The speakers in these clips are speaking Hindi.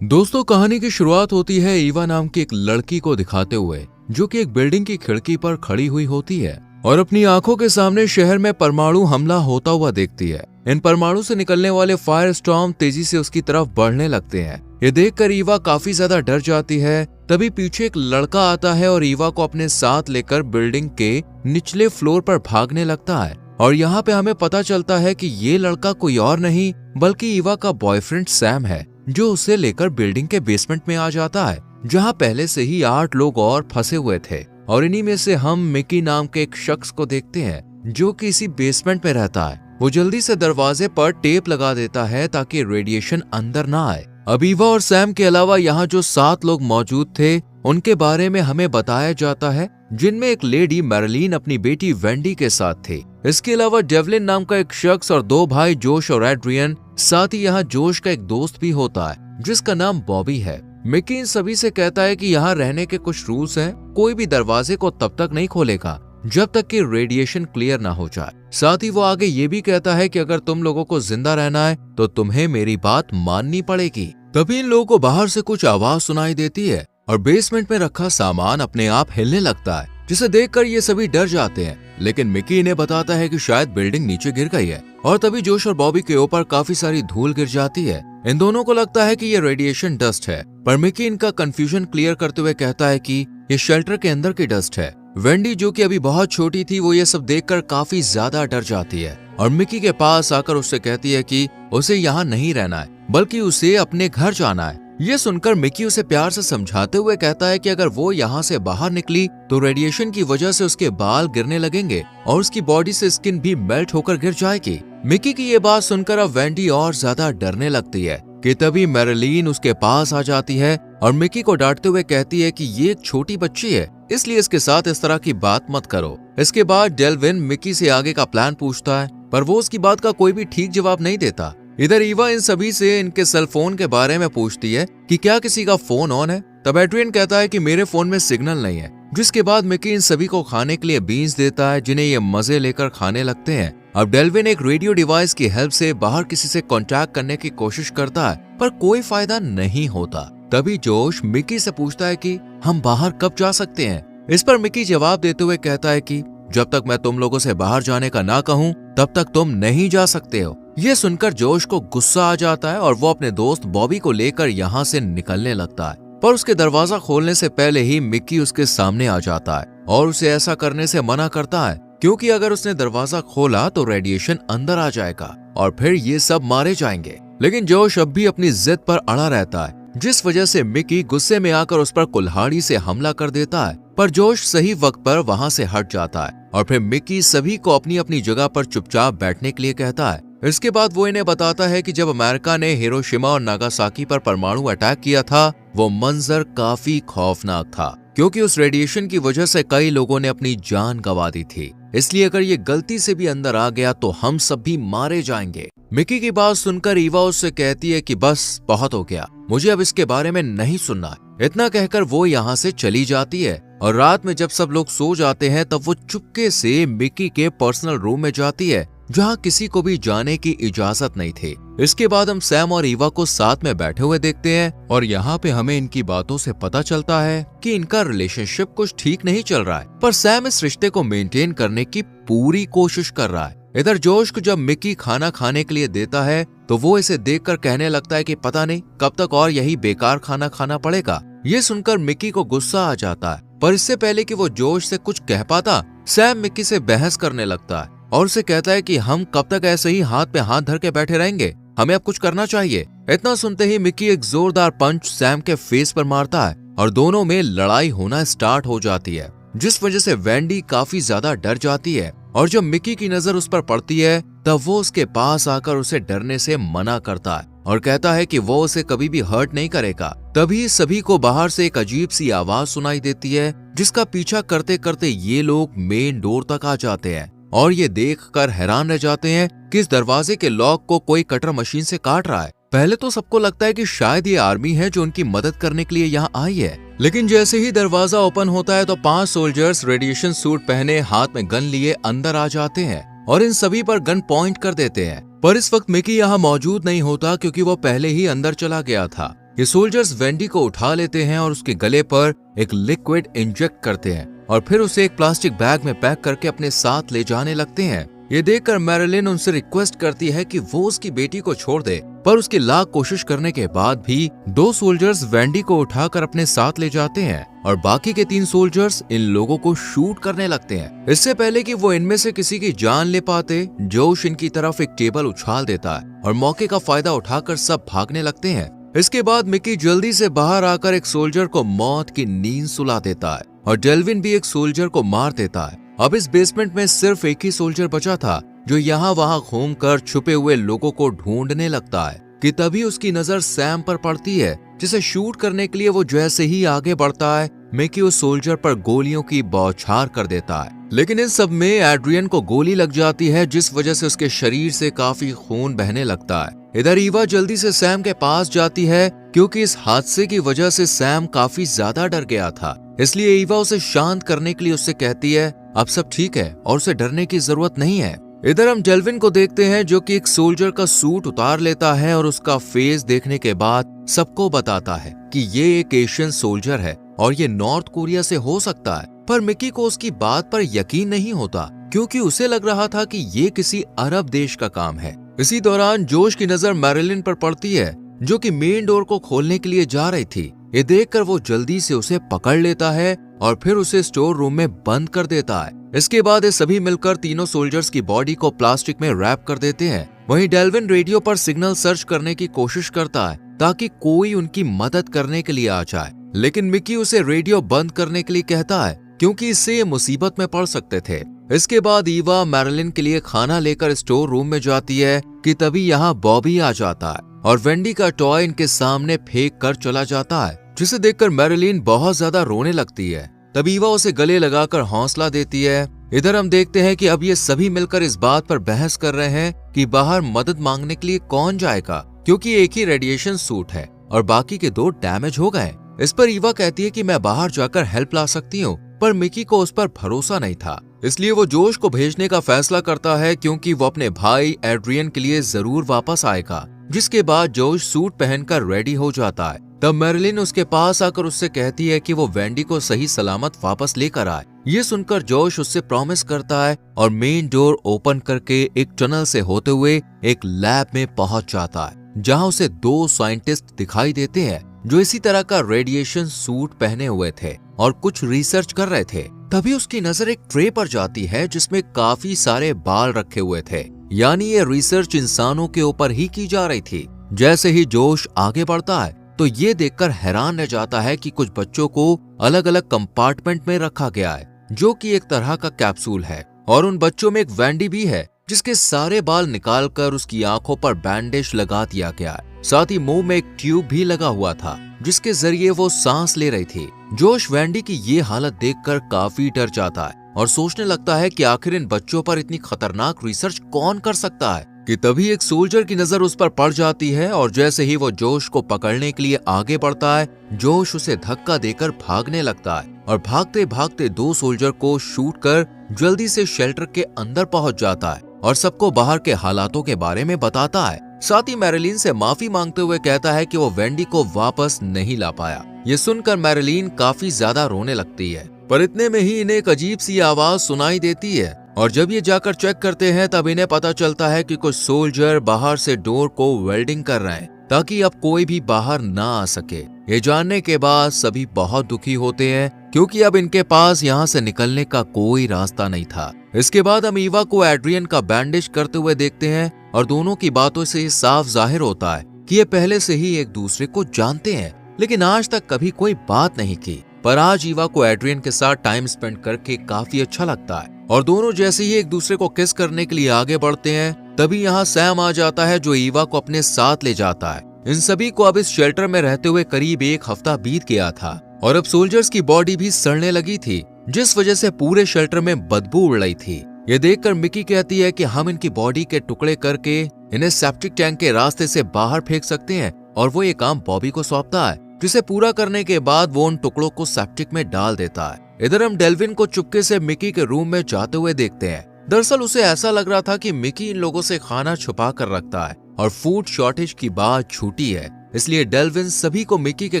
दोस्तों, कहानी की शुरुआत होती है ईवा नाम की एक लड़की को दिखाते हुए, जो कि एक बिल्डिंग की खिड़की पर खड़ी हुई होती है और अपनी आंखों के सामने शहर में परमाणु हमला होता हुआ देखती है। इन परमाणु से निकलने वाले फायर स्टॉर्म तेजी से उसकी तरफ बढ़ने लगते हैं। ये देखकर ईवा काफी ज्यादा डर जाती है। तभी पीछे एक लड़का आता है और ईवा को अपने साथ लेकर बिल्डिंग के निचले फ्लोर पर भागने लगता है। और यहाँ पे हमें पता चलता है कि ये लड़का कोई और नहीं बल्कि ईवा का बॉयफ्रेंड सैम है, जो उसे लेकर बिल्डिंग के बेसमेंट में आ जाता है, जहाँ पहले से ही 8 लोग और फंसे हुए थे। और इन्हीं में से हम मिकी नाम के एक शख्स को देखते हैं, जो कि इसी बेसमेंट में रहता है। वो जल्दी से दरवाजे पर टेप लगा देता है ताकि रेडिएशन अंदर ना आए। अब ईवा और सैम के अलावा यहाँ जो 7 लोग मौजूद थे, उनके बारे में हमें बताया जाता है, जिनमें एक लेडी मैरिलीन अपनी बेटी वेंडी के साथ थी। इसके अलावा डेवलिन नाम का एक शख्स और 2 भाई जोश और एड्रियन। साथ ही यहाँ जोश का एक दोस्त भी होता है, जिसका नाम बॉबी है। मिकी इन सभी से कहता है कि यहाँ रहने के कुछ रूल्स हैं। कोई भी दरवाजे को तब तक नहीं खोलेगा जब तक कि रेडिएशन क्लियर ना हो जाए। साथ ही वो आगे ये भी कहता है कि अगर तुम लोगों को जिंदा रहना है तो तुम्हें मेरी बात माननी पड़ेगी। तभी इन लोगों को बाहर से कुछ आवाज सुनाई देती है और बेसमेंट में रखा सामान अपने आप हिलने लगता है, जिसे देखकर ये सभी डर जाते हैं। लेकिन मिकी इन्हें बताता है कि शायद बिल्डिंग नीचे गिर गई है। और तभी जोश और बॉबी के ऊपर काफी सारी धूल गिर जाती है। इन दोनों को लगता है कि ये रेडिएशन डस्ट है, पर मिकी इनका कंफ्यूजन क्लियर करते हुए कहता है कि ये शेल्टर के अंदर की डस्ट है। वेंडी, जो कि अभी बहुत छोटी थी, वो ये सब देखकर काफी ज्यादा डर जाती है और मिकी के पास आकर उससे कहती है कि उसे यहाँ नहीं रहना है, बल्कि उसे अपने घर जाना है। ये सुनकर मिकी उसे प्यार से समझाते हुए कहता है कि अगर वो यहाँ से बाहर निकली तो रेडिएशन की वजह से उसके बाल गिरने लगेंगे और उसकी बॉडी से स्किन भी मेल्ट होकर गिर जाएगी। मिकी की ये बात सुनकर अब वेंडी और ज्यादा डरने लगती है कि तभी मैरिलीन उसके पास आ जाती है और मिकी को डांटते हुए कहती है कि ये एक छोटी बच्ची है, इसलिए इसके साथ इस तरह की बात मत करो। इसके बाद डेल्विन मिकी से आगे का प्लान पूछता है, पर वो उसकी बात का कोई भी ठीक जवाब नहीं देता। इधर ईवा इन सभी से इनके सेल फोन के बारे में पूछती है कि क्या किसी का फोन ऑन है। तब एड्रियन कहता है कि मेरे फोन में सिग्नल नहीं है। जिसके बाद मिकी इन सभी को खाने के लिए बीन्स देता है, जिन्हें ये मजे लेकर खाने लगते हैं। अब डेल्विन एक रेडियो डिवाइस की हेल्प से बाहर किसी से कांटेक्ट करने की कोशिश करता है, पर कोई फायदा नहीं होता। तभी जोश मिकी से पूछता है कि हम बाहर कब जा सकते हैं। इस पर मिकी जवाब देते हुए कहता है कि जब तक मैं तुम लोगों से बाहर जाने का ना कहूँ तब तक तुम नहीं जा सकते हो। ये सुनकर जोश को गुस्सा आ जाता है और वो अपने दोस्त बॉबी को लेकर यहाँ से निकलने लगता है, पर उसके दरवाजा खोलने से पहले ही मिकी उसके सामने आ जाता है और उसे ऐसा करने से मना करता है, क्योंकि अगर उसने दरवाजा खोला तो रेडिएशन अंदर आ जाएगा और फिर ये सब मारे जाएंगे। लेकिन जोश अब भी अपनी जिद पर अड़ा रहता है, जिस वजह से मिकी गुस्से में आकर उस पर कुल्हाड़ी से हमला कर देता है। पर जोश सही वक्त पर वहां से हट जाता है और फिर मिकी सभी को अपनी अपनी जगह पर चुपचाप बैठने के लिए कहता है। इसके बाद वो इन्हें बताता है कि जब अमेरिका ने हिरोशिमा और नागासाकी पर परमाणु अटैक किया था, वो मंजर काफी खौफनाक था, क्योंकि उस रेडिएशन की वजह से कई लोगों ने अपनी जान गंवा दी थी। इसलिए अगर ये गलती से भी अंदर आ गया तो हम सब भी मारे जाएंगे। मिकी की बात सुनकर ईवा उससे कहती है कि बस बहुत हो गया, मुझे अब इसके बारे में नहीं सुनना। इतना कहकर वो यहाँ से चली जाती है और रात में जब सब लोग सो जाते हैं तब वो चुपके से मिकी के पर्सनल रूम में जाती है, जहाँ किसी को भी जाने की इजाजत नहीं थी। इसके बाद हम सैम और ईवा को साथ में बैठे हुए देखते हैं और यहाँ पे हमें इनकी बातों से पता चलता है कि इनका रिलेशनशिप कुछ ठीक नहीं चल रहा है, पर सैम इस रिश्ते को मेंटेन करने की पूरी कोशिश कर रहा है। इधर जोश को जब मिकी खाना खाने के लिए देता है तो वो इसे देखकर कहने लगता है कि पता नहीं कब तक और यही बेकार खाना खाना पड़ेगा। ये सुनकर मिकी को गुस्सा आ जाता है, पर इससे पहले कि वो जोश से कुछ कह पाता, सैम मिकी से बहस करने लगता है और उसे कहता है कि हम कब तक ऐसे ही हाथ पे हाथ धर के बैठे रहेंगे, हमें अब कुछ करना चाहिए। इतना सुनते ही मिकी एक जोरदार पंच सैम के फेस पर मारता है और दोनों में लड़ाई होना स्टार्ट हो जाती है, जिस वजह से वेंडी काफी ज्यादा डर जाती है। और जब मिकी की नजर उस पर पड़ती है तब वो उसके पास आकर उसे डरने से मना करता है और कहता है कि वो उसे कभी भी हर्ट नहीं करेगा। तभी सभी को बाहर से एक अजीब सी आवाज सुनाई देती है, जिसका पीछा करते करते ये लोग मेन डोर तक आ जाते हैं और ये देखकर हैरान रह जाते हैं कि इस दरवाजे के लॉक को कोई कटर मशीन से काट रहा है। पहले तो सबको लगता है कि शायद ये आर्मी है जो उनकी मदद करने के लिए यहाँ आई है, लेकिन जैसे ही दरवाजा ओपन होता है तो 5 सोल्जर्स रेडिएशन सूट पहने हाथ में गन लिए अंदर आ जाते हैं और इन सभी पर गन पॉइंट कर देते हैं। पर इस वक्त मिकी यहाँ मौजूद नहीं होता, क्योंकि वो पहले ही अंदर चला गया था। ये सोल्जर्स वेंडी को उठा लेते हैं और उसके गले पर एक लिक्विड इंजेक्ट करते हैं और फिर उसे एक प्लास्टिक बैग में पैक करके अपने साथ ले जाने लगते हैं। ये देखकर मैरिलिन उनसे रिक्वेस्ट करती है कि वो उसकी बेटी को छोड़ दे, पर उसकी लाख कोशिश करने के बाद भी 2 सोल्जर्स वेंडी को उठाकर अपने साथ ले जाते हैं और बाकी के 3 सोल्जर्स इन लोगों को शूट करने लगते हैं। इससे पहले कि वो इनमें से किसी की जान ले पाते, जोश इनकी तरफ एक टेबल उछाल देता है और मौके का फायदा उठाकर सब भागने लगते हैं। इसके बाद मिकी जल्दी से बाहर आकर एक सोल्जर को मौत की नींद सुला देता है और डेल्विन भी एक सोल्जर को मार देता है। अब इस बेसमेंट में सिर्फ एक ही सोल्जर बचा था जो यहाँ वहाँ घूमकर छुपे हुए लोगों को ढूंढने लगता है कि तभी उसकी नजर सैम पर पड़ती है, जिसे शूट करने के लिए वो जैसे ही आगे बढ़ता है, मिकी उस सोल्जर पर गोलियों की बौछार कर देता है। लेकिन इन सब में एड्रियन को गोली लग जाती है, जिस वजह से उसके शरीर से काफी खून बहने लगता है। इधर ईवा जल्दी से सैम के पास जाती है क्योंकि इस हादसे की वजह से सैम काफी ज्यादा डर गया था। इसलिए ईवा उसे शांत करने के लिए उससे कहती है अब सब ठीक है और उसे डरने की जरूरत नहीं है। इधर हम डेल्विन को देखते हैं जो कि एक सोल्जर का सूट उतार लेता है और उसका फेस देखने के बाद सबको बताता है कि ये एक एशियन सोल्जर है और ये नॉर्थ कोरिया से हो सकता है। पर मिकी को उसकी बात पर यकीन नहीं होता क्योंकि उसे लग रहा था कि ये किसी अरब देश का काम है। इसी दौरान जोश की नजर मैरिलिन पर पड़ती है जो कि मेन डोर को खोलने के लिए जा रही थी। ये देखकर वो जल्दी से उसे पकड़ लेता है और फिर उसे स्टोर रूम में बंद कर देता है। इसके बाद ये सभी मिलकर तीनों सोल्जर्स की बॉडी को प्लास्टिक में रैप कर देते हैं। वहीं डेल्विन रेडियो पर सिग्नल सर्च करने की कोशिश करता है ताकि कोई उनकी मदद करने के लिए आ जाए, लेकिन मिकी उसे रेडियो बंद करने के लिए कहता है क्योंकि इससे ये मुसीबत में पड़ सकते थे। इसके बाद ईवा मैरिलिन के लिए खाना लेकर स्टोर रूम में जाती है कि तभी यहाँ बॉबी आ जाता है और वेंडी का टॉय इनके सामने फेंक कर चला जाता है, जिसे देखकर मैरिलिन बहुत ज्यादा रोने लगती है। तब ईवा उसे गले लगाकर हौसला देती है। इधर हम देखते हैं कि अब ये सभी मिलकर इस बात पर बहस कर रहे हैं कि बाहर मदद मांगने के लिए कौन जाएगा, क्योंकि एक ही रेडिएशन सूट है और बाकी के 2 डैमेज हो गए। इस पर ईवा कहती है कि मैं बाहर जाकर हेल्प ला सकती हूँ, पर मिकी को उस पर भरोसा नहीं था, इसलिए वो जोश को भेजने का फैसला करता है क्योंकि वो अपने भाई एड्रियन के लिए जरूर वापस आएगा। जिसके बाद जोश सूट पहनकर रेडी हो जाता है। तब मैरिलिन उसके पास आकर उससे कहती है कि वो वेंडी को सही सलामत वापस लेकर आए। ये सुनकर जोश उससे प्रॉमिस करता है और मेन डोर ओपन करके एक टनल से होते हुए एक लैब में पहुंच जाता है, जहां उसे 2 साइंटिस्ट दिखाई देते हैं जो इसी तरह का रेडिएशन सूट पहने हुए थे और कुछ रिसर्च कर रहे थे। तभी उसकी नजर एक ट्रे पर जाती है जिसमें काफी सारे बाल रखे हुए थे, यानी ये रिसर्च इंसानों के ऊपर ही की जा रही थी। जैसे ही जोश आगे बढ़ता है तो ये देखकर हैरान रह जाता है कि कुछ बच्चों को अलग अलग कंपार्टमेंट में रखा गया है, जो कि एक तरह का कैप्सूल है और उन बच्चों में एक वेंडी भी है जिसके सारे बाल निकालकर उसकी आंखों पर बैंडेज लगा दिया गया है। साथ ही मुंह में एक ट्यूब भी लगा हुआ था जिसके जरिए वो सांस ले रही थी। जोश वेंडी की ये हालत देखकर काफी डर जाता है और सोचने लगता है कि आखिर इन बच्चों पर इतनी खतरनाक रिसर्च कौन कर सकता है कि तभी एक सोल्जर की नजर उस पर पड़ जाती है और जैसे ही वो जोश को पकड़ने के लिए आगे बढ़ता है, जोश उसे धक्का देकर भागने लगता है और भागते भागते 2 सोल्जर को शूट कर जल्दी से शेल्टर के अंदर पहुंच जाता है और सबको बाहर के हालातों के बारे में बताता है। साथ ही मैरिलिन से माफी मांगते हुए कहता है कि वो वेंडी को वापस नहीं ला पाया। ये सुनकर मैरिलिन काफी ज्यादा रोने लगती है, पर इतने में ही इन्हें एक अजीब सी आवाज सुनाई देती है और जब ये जाकर चेक करते हैं तब इन्हें पता चलता है कि कुछ सोल्जर बाहर से डोर को वेल्डिंग कर रहे हैं ताकि अब कोई भी बाहर ना आ सके। ये जानने के बाद सभी बहुत दुखी होते हैं क्योंकि अब इनके पास यहाँ से निकलने का कोई रास्ता नहीं था। इसके बाद हम ईवा को एड्रियन का बैंडेज करते हुए देखते हैं और दोनों की बातों से साफ जाहिर होता है कि ये पहले से ही एक दूसरे को जानते हैं, लेकिन आज तक कभी कोई बात नहीं की। पर आज ईवा को एड्रियन के साथ टाइम स्पेंड करके काफी अच्छा लगता है और दोनों जैसे ही एक दूसरे को किस करने के लिए आगे बढ़ते हैं तभी यहाँ सैम आ जाता है जो ईवा को अपने साथ ले जाता है। इन सभी को अब इस शेल्टर में रहते हुए करीब 1 हफ्ता बीत गया था और अब सोल्जर्स की बॉडी भी सड़ने लगी थी, जिस वजह से पूरे शेल्टर में बदबू उड़ रही थी। ये देखकर मिकी कहती है कि हम इनकी बॉडी के टुकड़े करके इन्हें सेप्टिक टैंक के रास्ते से बाहर फेंक सकते हैं और वो ये काम बॉबी को सौंपता है, जिसे पूरा करने के बाद वो उन टुकड़ों को सेप्टिक में डाल देता है। इधर हम डेल्विन को चुपके से मिकी के रूम में जाते हुए देखते हैं। दरअसल उसे ऐसा लग रहा था कि मिकी इन लोगों से खाना छुपा कर रखता है और फूड शॉर्टेज की बात झूठी है, इसलिए डेल्विन सभी को मिकी के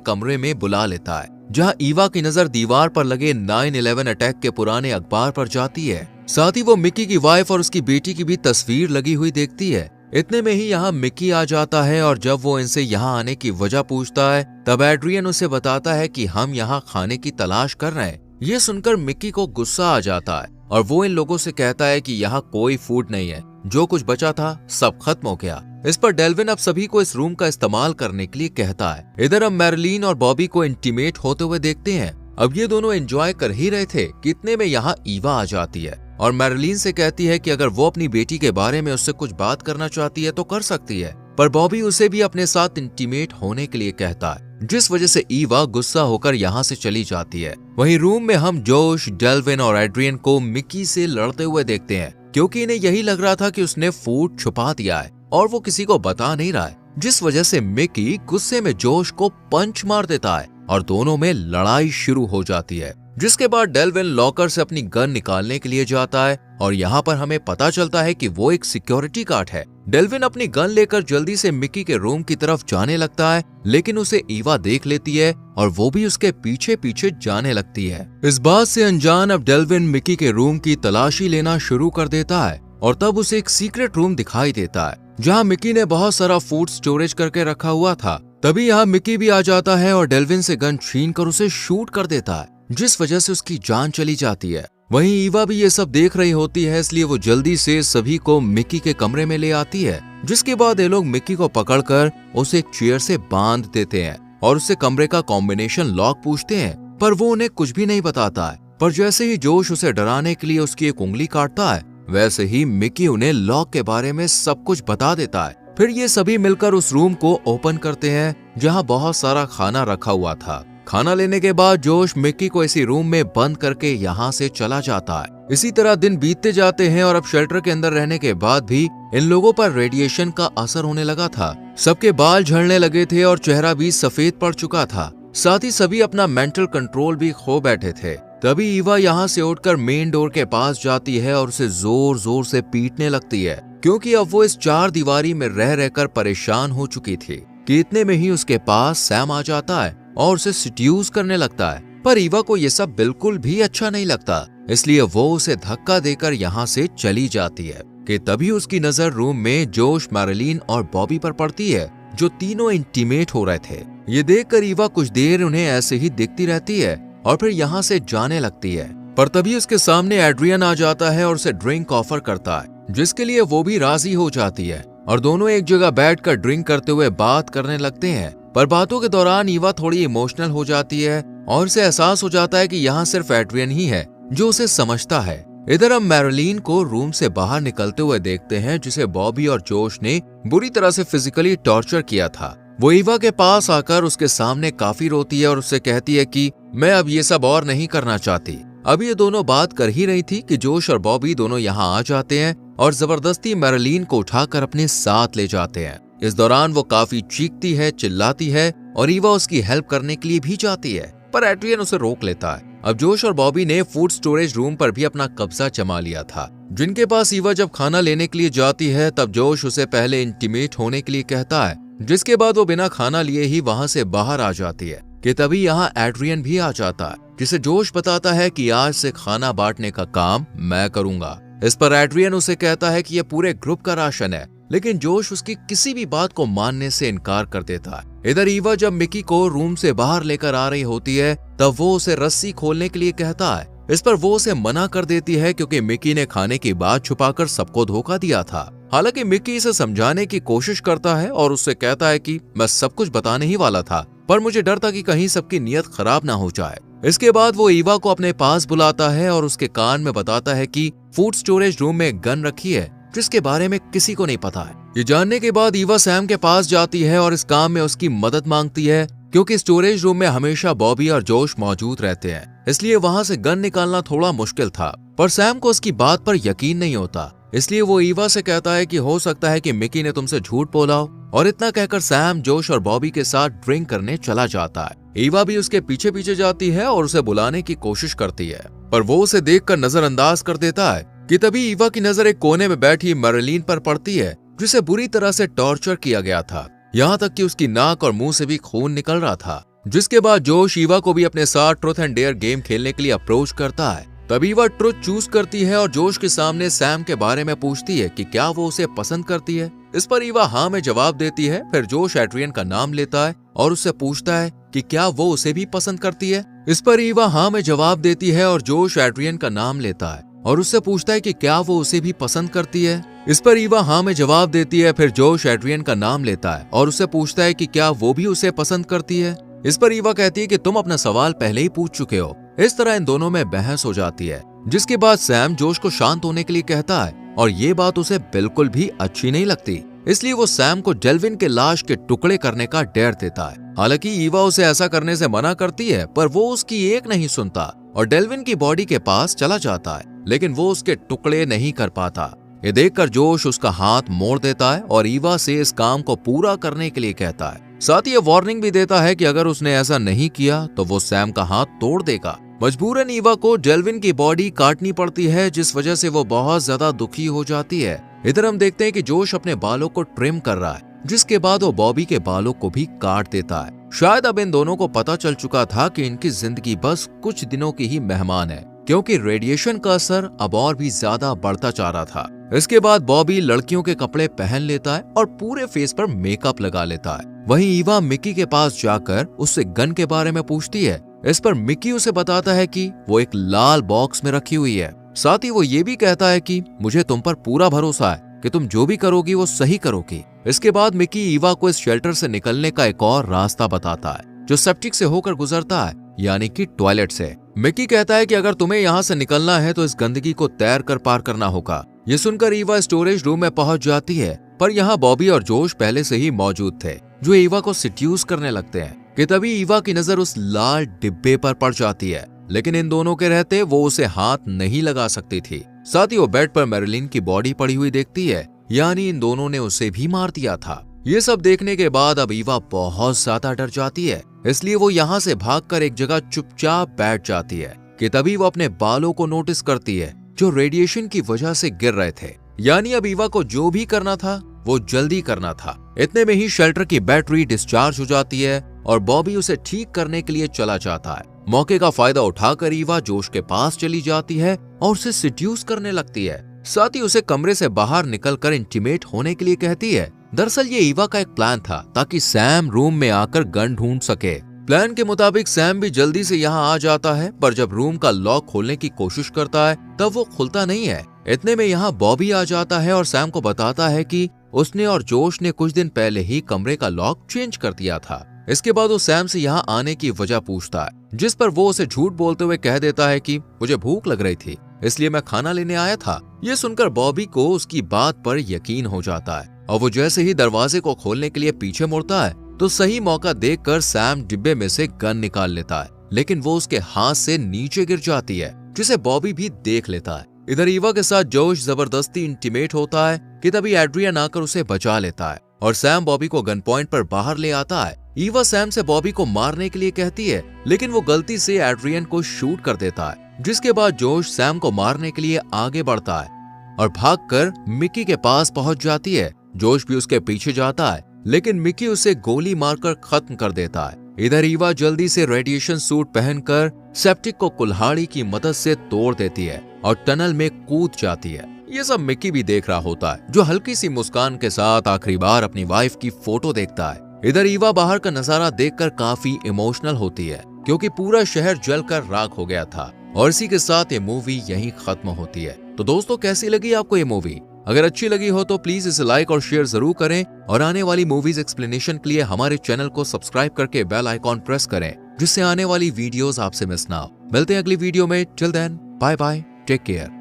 कमरे में बुला लेता है, जहां ईवा की नजर दीवार पर लगे 9/11 अटैक के पुराने अखबार पर जाती है। साथ ही वो मिकी की वाइफ और उसकी बेटी की भी तस्वीर लगी हुई देखती है। इतने में ही यहाँ मिकी आ जाता है और जब वो इनसे यहाँ आने की वजह पूछता है तब एड्रियन उसे बताता है कि हम यहाँ खाने की तलाश कर रहे हैं। ये सुनकर मिकी को गुस्सा आ जाता है और वो इन लोगों से कहता है कि यहाँ कोई फूड नहीं है, जो कुछ बचा था सब खत्म हो गया। इस पर डेल्विन अब सभी को इस रूम का इस्तेमाल करने के लिए कहता है। इधर हम मैरिलीन और बॉबी को इंटीमेट होते हुए देखते हैं। अब ये दोनों एंजॉय कर ही रहे थे कि इतने में यहाँ ईवा आ जाती है और मैरिलीन से कहती है कि अगर वो अपनी बेटी के बारे में उससे कुछ बात करना चाहती है तो कर सकती है, पर बॉबी उसे भी अपने साथ इंटीमेट होने के लिए कहता है, जिस वजह से ईवा गुस्सा होकर यहाँ से चली जाती है। वहीं रूम में हम जोश, डेल्विन और एड्रियन को मिकी से लड़ते हुए देखते हैं, क्योंकि इन्हें यही लग रहा था कि उसने फूड छुपा दिया है और वो किसी को बता नहीं रहा है, जिस वजह से मिकी गुस्से में जोश को पंच मार देता है और दोनों में लड़ाई शुरू हो जाती है। जिसके बाद डेल्विन लॉकर से अपनी गन निकालने के लिए जाता है और यहाँ पर हमें पता चलता है कि वो एक सिक्योरिटी गार्ड है। डेल्विन अपनी गन लेकर जल्दी से मिकी के रूम की तरफ जाने लगता है, लेकिन उसे ईवा देख लेती है और वो भी उसके पीछे पीछे जाने लगती है। इस बात से अनजान अब डेल्विन मिकी के रूम की तलाशी लेना शुरू कर देता है और तब उसे एक सीक्रेट रूम दिखाई देता है, जहाँ मिकी ने बहुत सारा फूड स्टोरेज करके रखा हुआ था। तभी यहाँ मिकी भी आ जाता है और डेल्विन से गन छीन कर उसे शूट कर देता है, जिस वजह से उसकी जान चली जाती है। वहीं ईवा भी ये सब देख रही होती है, इसलिए वो जल्दी से सभी को मिकी के कमरे में ले आती है। जिसके बाद ये लोग मिकी को पकड़कर उसे एक चेयर से बांध देते हैं और उससे कमरे का कॉम्बिनेशन लॉक पूछते हैं, पर वो उन्हें कुछ भी नहीं बताता है। पर जैसे ही जोश उसे डराने के लिए उसकी एक उंगली काटता है, वैसे ही मिकी उन्हें लॉक के बारे में सब कुछ बता देता है। फिर ये सभी मिलकर उस रूम को ओपन करते हैं जहाँ बहुत सारा खाना रखा हुआ था। खाना लेने के बाद जोश मिकी को इसी रूम में बंद करके यहाँ से चला जाता है। इसी तरह दिन बीतते जाते हैं और अब शेल्टर के अंदर रहने के बाद भी इन लोगों पर रेडिएशन का असर होने लगा था। सबके बाल झड़ने लगे थे और चेहरा भी सफेद पड़ चुका था। साथ ही सभी अपना मेंटल कंट्रोल भी खो बैठे थे। तभी ईवा यहाँ से उठकर मेन डोर के पास जाती है और उसे जोर जोर से पीटने लगती है, क्योंकि अब वो इस चार दीवारी में रह रहकर परेशान हो चुकी थी। कि इतने में ही उसके पास सैम आ जाता है और उसे सिड्यूस करने लगता है। पर ईवा को ये सब बिल्कुल भी अच्छा नहीं लगता, इसलिए वो उसे धक्का देकर यहाँ से चली जाती है। कि तभी उसकी नजर रूम में जोश, मैरिलीन और बॉबी पर पड़ती है, जो तीनों इंटीमेट हो रहे थे। ये देखकर ईवा कुछ देर उन्हें ऐसे ही देखती रहती है और फिर यहाँ से जाने लगती है। पर तभी उसके सामने एड्रियन आ जाता है और उसे ड्रिंक ऑफर करता है, जिसके लिए वो भी राजी हो जाती है और दोनों एक जगह बैठकर ड्रिंक करते हुए बात करने लगते हैं। पर बातों के दौरान ईवा थोड़ी इमोशनल हो जाती है और उसे एहसास हो जाता है कि यहाँ सिर्फ एड्रियन ही है जो उसे समझता है। इधर हम मैरिलीन को रूम से बाहर निकलते हुए देखते हैं, जिसे बॉबी और जोश ने बुरी तरह से फिजिकली टॉर्चर किया था। वो ईवा के पास आकर उसके सामने काफी रोती है और उससे कहती है कि मैं अब ये सब और नहीं करना चाहती। अब ये दोनों बात कर ही रही थी कि जोश और बॉबी दोनों यहाँ आ जाते हैं और जबरदस्ती मैरिलीन को उठाकर अपने साथ ले जाते हैं। इस दौरान वो काफी चीखती है, चिल्लाती है और ईवा उसकी हेल्प करने के लिए भी जाती है, पर एड्रियन उसे रोक लेता है। अब जोश और बॉबी ने फूड स्टोरेज रूम पर भी अपना कब्जा जमा लिया था, जिनके पास ईवा जब खाना लेने के लिए जाती है तब जोश उसे पहले इंटीमेट होने के लिए कहता है, जिसके बाद वो बिना खाना लिए ही वहाँ से बाहर आ जाती है। कि तभी यहाँ एड्रियन भी आ जाता है, जिसे जोश बताता है कि आज से खाना बांटने का काम मैं करूंगा। इस पर एड्रियन उसे कहता है कि यह पूरे ग्रुप का राशन है, लेकिन जोश उसकी किसी भी बात को मानने से इनकार कर देता है। इधर ईवा जब मिकी को रूम से बाहर लेकर आ रही होती है तब वो उसे रस्सी खोलने के लिए कहता है। इस पर वो उसे मना कर देती है, क्योंकि मिकी ने खाने की बात छुपाकर सबको धोखा दिया था। हालांकि मिकी इसे समझाने की कोशिश करता है और उससे कहता है कि मैं सब कुछ बताने ही वाला था, पर मुझे डर था कि कहीं सबकी नीयत खराब ना हो जाए। इसके बाद वो ईवा को अपने पास बुलाता है और उसके कान में बताता है कि फूड स्टोरेज रूम में गन रखी है, जिसके बारे में किसी को नहीं पता है। ये जानने के बाद ईवा सैम के पास जाती है और इस काम में उसकी मदद मांगती है, क्योंकि स्टोरेज रूम में हमेशा बॉबी और जोश मौजूद रहते हैं, इसलिए वहाँ से गन निकालना थोड़ा मुश्किल था। पर सैम को उसकी बात पर यकीन नहीं होता, इसलिए वो ईवा से कहता है कि हो सकता है कि मिकी ने तुमसे झूठ बोला हो। और इतना कहकर सैम जोश और बॉबी के साथ ड्रिंक करने चला जाता है। ईवा भी उसके पीछे पीछे जाती है और उसे बुलाने की कोशिश करती है, पर वो उसे देखकर नजरअंदाज कर देता है। कि तभी ईवा की नजर एक कोने में बैठी मैरिलीन पर पड़ती है, जिसे बुरी तरह से टॉर्चर किया गया था। यहाँ तक कि उसकी नाक और मुंह से भी खून निकल रहा था। जिसके बाद जोश ईवा को भी अपने साथ ट्रुथ एंड डेयर गेम खेलने के लिए अप्रोच करता है। तभी वह ट्रुथ चूज करती है और जोश के सामने सैम के बारे में पूछती है कि क्या वो उसे पसंद करती है। इस पर ईवा हाँ में जवाब देती है। फिर जोश एड्रियन का नाम लेता है और उससे पूछता है कि क्या वो उसे भी पसंद करती है। इस पर ईवा हाँ में जवाब देती है और जोश एड्रियन का नाम लेता है और उससे पूछता है कि क्या वो उसे भी पसंद करती है। इस पर ईवा हाँ में जवाब देती है। फिर जोश एड्रियन का नाम लेता है और उससे पूछता है कि क्या वो भी उसे पसंद करती है। इस पर ईवा कहती है कि तुम अपना सवाल पहले ही पूछ चुके हो। इस तरह इन दोनों में बहस हो जाती है, जिसके बाद सैम जोश को शांत होने के लिए कहता है और ये बात उसे बिल्कुल भी अच्छी नहीं लगती। इसलिए वो सैम को डेल्विन के लाश के टुकड़े करने का डेयर देता है। हालांकि ईवा उसे ऐसा करने से मना करती है, पर वो उसकी एक नहीं सुनता और डेल्विन की बॉडी के पास चला जाता है, लेकिन वो उसके टुकड़े नहीं कर पाता। ये देखकर जोश उसका हाथ मोड़ देता है और ईवा से इस काम को पूरा करने के लिए कहता है। साथ ही ये वार्निंग भी देता है कि अगर उसने ऐसा नहीं किया तो वो सैम का हाथ तोड़ देगा। मजबूरन ईवा को डेल्विन की बॉडी काटनी पड़ती है, जिस वजह से वो बहुत ज्यादा दुखी हो जाती है। इधर हम देखते हैं कि जोश अपने बालों को ट्रिम कर रहा है, जिसके बाद वो बॉबी के बालों को भी काट देता है। शायद अब इन दोनों को पता चल चुका था कि इनकी जिंदगी बस कुछ दिनों की ही मेहमान है, क्योंकि रेडिएशन का असर अब और भी ज्यादा बढ़ता जा रहा था। इसके बाद बॉबी लड़कियों के कपड़े पहन लेता है और पूरे फेस पर मेकअप लगा लेता है। वहीं ईवा मिकी के पास जाकर उससे गन के बारे में पूछती है। इस पर मिकी उसे बताता है कि वो एक लाल बॉक्स में रखी हुई है। साथ ही वो ये भी कहता है कि मुझे तुम पर पूरा भरोसा है कि तुम जो भी करोगी वो सही करोगी। इसके बाद मिकी ईवा को इस शेल्टर से निकलने का एक और रास्ता बताता है, जो सेप्टिक से होकर गुजरता है, यानी कि टॉयलेट से। मिकी कहता है कि अगर तुम्हें यहाँ से निकलना है तो इस गंदगी को तैर कर पार करना होगा। ये सुनकर ईवा स्टोरेज रूम में पहुंच जाती है, पर यहाँ बॉबी और जोश पहले से ही मौजूद थे, जो ईवा को सिड्यूस करने लगते हैं। कि तभी ईवा की नजर उस लाल डिब्बे पर पड़ जाती है, लेकिन इन दोनों के रहते वो उसे हाथ नहीं लगा सकती थी। साथ ही वो बेड पर मैरिलिन की बॉडी पड़ी हुई देखती है, यानी इन दोनों ने उसे भी मार दिया था। ये सब देखने के बाद अब ईवा बहुत ज्यादा डर जाती है, इसलिए वो यहाँ से भागकर एक जगह चुपचाप बैठ जाती है। कि तभी वो अपने बालों को नोटिस करती है, जो रेडिएशन की वजह से गिर रहे थे। यानी अब ईवा को जो भी करना था वो जल्दी करना था। इतने में ही शेल्टर की बैटरी डिस्चार्ज हो जाती है और बॉबी उसे ठीक करने के लिए चला जाता है। मौके का फायदा उठाकर ईवा जोश के पास चली जाती है और उसे सिड्यूस करने लगती है। साथ ही उसे कमरे से बाहर निकलकर इंटीमेट होने के लिए कहती है। दरअसल ये ईवा का एक प्लान था, ताकि सैम रूम में आकर गन ढूंढ सके। प्लान के मुताबिक सैम भी जल्दी से यहाँ आ जाता है, पर जब रूम का लॉक खोलने की कोशिश करता है तब वो खुलता नहीं है। इतने में यहाँ बॉबी आ जाता है और सैम को बताता है कि उसने और जोश ने कुछ दिन पहले ही कमरे का लॉक चेंज कर दिया था। इसके बाद वो सैम से यहाँ आने की वजह पूछता है, जिस पर वो उसे झूठ बोलते हुए कह देता है कि मुझे भूख लग रही थी, इसलिए मैं खाना लेने आया था। ये सुनकर बॉबी को उसकी बात पर यकीन हो जाता है और वो जैसे ही दरवाजे को खोलने के लिए पीछे मुड़ता है तो सही मौका देखकर सैम डिब्बे में से गन निकाल लेता है, लेकिन वो उसके हाथ से नीचे गिर जाती है, जिसे बॉबी भी देख लेता है। इधर ईवा के साथ जोश जबरदस्ती इंटीमेट होता है कि तभी एड्रियन आकर उसे बचा लेता है और सैम बॉबी को गन पॉइंट पर बाहर ले आता है। ईवा सैम से बॉबी को मारने के लिए कहती है, लेकिन वो गलती से एड्रियन को शूट कर देता है, जिसके बाद जोश सैम को मारने के लिए आगे बढ़ता है और भागकर मिकी के पास पहुंच जाती है। जोश भी उसके पीछे जाता है, लेकिन मिकी उसे गोली मारकर खत्म कर देता है। इधर ईवा जल्दी से रेडिएशन सूट पहनकर सेप्टिक को कुल्हाड़ी की मदद से तोड़ देती है और टनल में कूद जाती है। ये सब मिकी भी देख रहा होता है, जो हल्की सी मुस्कान के साथ आखिरी बार अपनी वाइफ की फोटो देखता है। इधर ईवा बाहर का नजारा देखकर काफी इमोशनल होती है, क्योंकि पूरा शहर जलकर राख हो गया था। और इसी के साथ ये मूवी यहीं खत्म होती है। तो दोस्तों, कैसी लगी आपको ये मूवी? अगर अच्छी लगी हो तो प्लीज इसे लाइक और शेयर जरूर करें और आने वाली मूवीज एक्सप्लेनेशन के लिए हमारे चैनल को सब्सक्राइब करके बेल आइकॉन प्रेस करें, जिससे आने वाली वीडियोस आपसे मिस ना हो। मिलते हैं अगली वीडियो में। Till then, bye bye, take care.